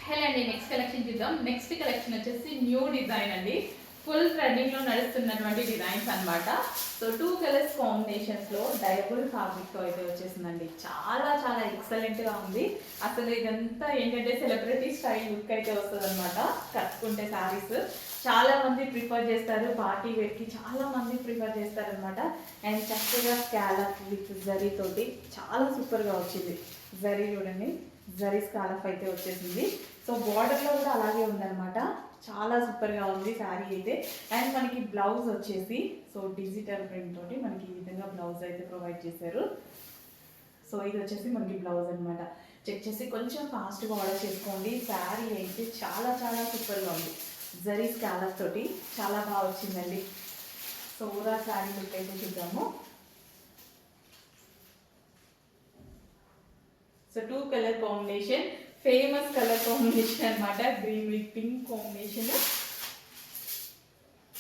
Hello అండి, next collection చూద్దాం. Next collection వచ్చేసి న్యూ డిజైన్ అండి. ఫుల్ ట్రెండింగ్ లో నడుస్తున్నటువంటి డిజైన్స్ అన్నమాట. సో 2 కలర్స్ కాంబినేషన్స్ లో డైబుల్ ఫ్యాబ్రిక్ తో అయితే వచ్చేసిందండి. చాలా చాలా ఎక్సలెంట్ గా ఉంది. అసలు ఇదంతా ఏంటంటే సెలబ్రిటీ స్టైల్ లుక్ అయితే వస్తుంది అనమాట. కట్టుకుంటే శారీస్ చాలా మంది ప్రిఫర్ చేస్తారు. పార్టీ వేర్ కి చాలా మంది ప్రిఫర్ చేస్తారు అనమాట. అండ్ చక్కగా స్కాలప్ విత్ జరీ తోటి చాలా సూపర్ గా వచ్చింది. జరీ చూడండి, జరీ స్కాలప్ అయితే వచ్చేసింది. సో బార్డర్లో కూడా అలాగే ఉందన్నమాట. చాలా సూపర్గా ఉంది శారీ అయితే. అండ్ మనకి బ్లౌజ్ వచ్చేసి సో డిజిటల్ ప్రింట్ తోటి మనకి ఈ విధంగా బ్లౌజ్ అయితే ప్రొవైడ్ చేశారు. సో ఇది వచ్చేసి మనకి బ్లౌజ్ అనమాట. చెక్ చేసి కొంచెం ఫాస్ట్గా ఆర్డర్ చేసుకోండి. శారీ అయితే చాలా చాలా సూపర్గా ఉంది. జరీ స్కాలప్ తోటి చాలా బాగా వచ్చిందండి. సో ఊరా శారీ లుక్ అయితే చూద్దాము. So 2 colour combination, famous colour combination అనమాట. Green with pink combination.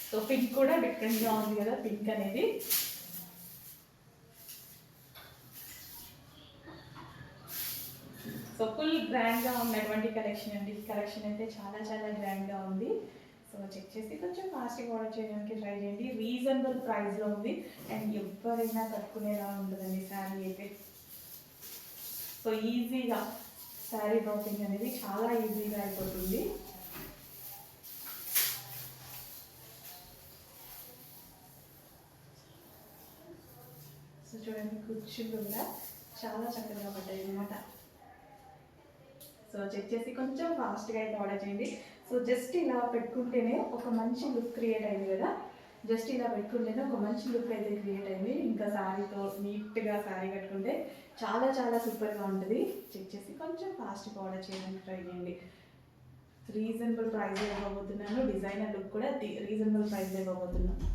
So pink కూడా డిఫరెంట్గా ఉంది కదా, పింక్ అనేది. సో ఫుల్ గ్రాండ్గా ఉన్నటువంటి కలెక్షన్ అండి. కలెక్షన్ అయితే చాలా చాలా గ్రాండ్గా ఉంది. సో చెక్ చేసి కొంచెం ఫాస్ట్గా ఆర్డర్ చేయడానికి ట్రై చేయండి. రీజనబుల్ ప్రైస్లో ఉంది. అండ్ ఎవరైనా కట్టుకునేలా ఉంటుందండి శారీ అయితే. సో ఈజీగా శారీ డ్రాపింగ్ అనేది చాలా ఈజీగా అయిపోతుంది. సో చూడండి, కుర్చీలు కూడా చాలా చక్కగా పడ్డాయి అన్నమాట. సో చెక్ చేసి కొంచెం ఫాస్ట్గా అయితే ఆర్డర్ చేయండి. సో జస్ట్ ఇలా పెట్టుకుంటేనే ఒక మంచి లుక్ క్రియేట్ అయింది కదా. జస్ట్ ఇలా పెట్టుకుంటేనే ఒక మంచి లుక్ అయితే క్రియేట్ అయింది. ఇంకా శారీతో నీట్గా శారీ కట్టుకుంటే చాలా చాలా సూపర్గా ఉంటుంది. చెక్ చేసి కొంచెం ఫాస్ట్గా ఆర్డర్ చేయడానికి ట్రై చేయండి. రీజనబుల్ ప్రైస్ ఇవ్వబోతున్నాను. డిజైనర్ లుక్ కూడా రీజనబుల్ ప్రైస్ ఇవ్వబోతున్నాను.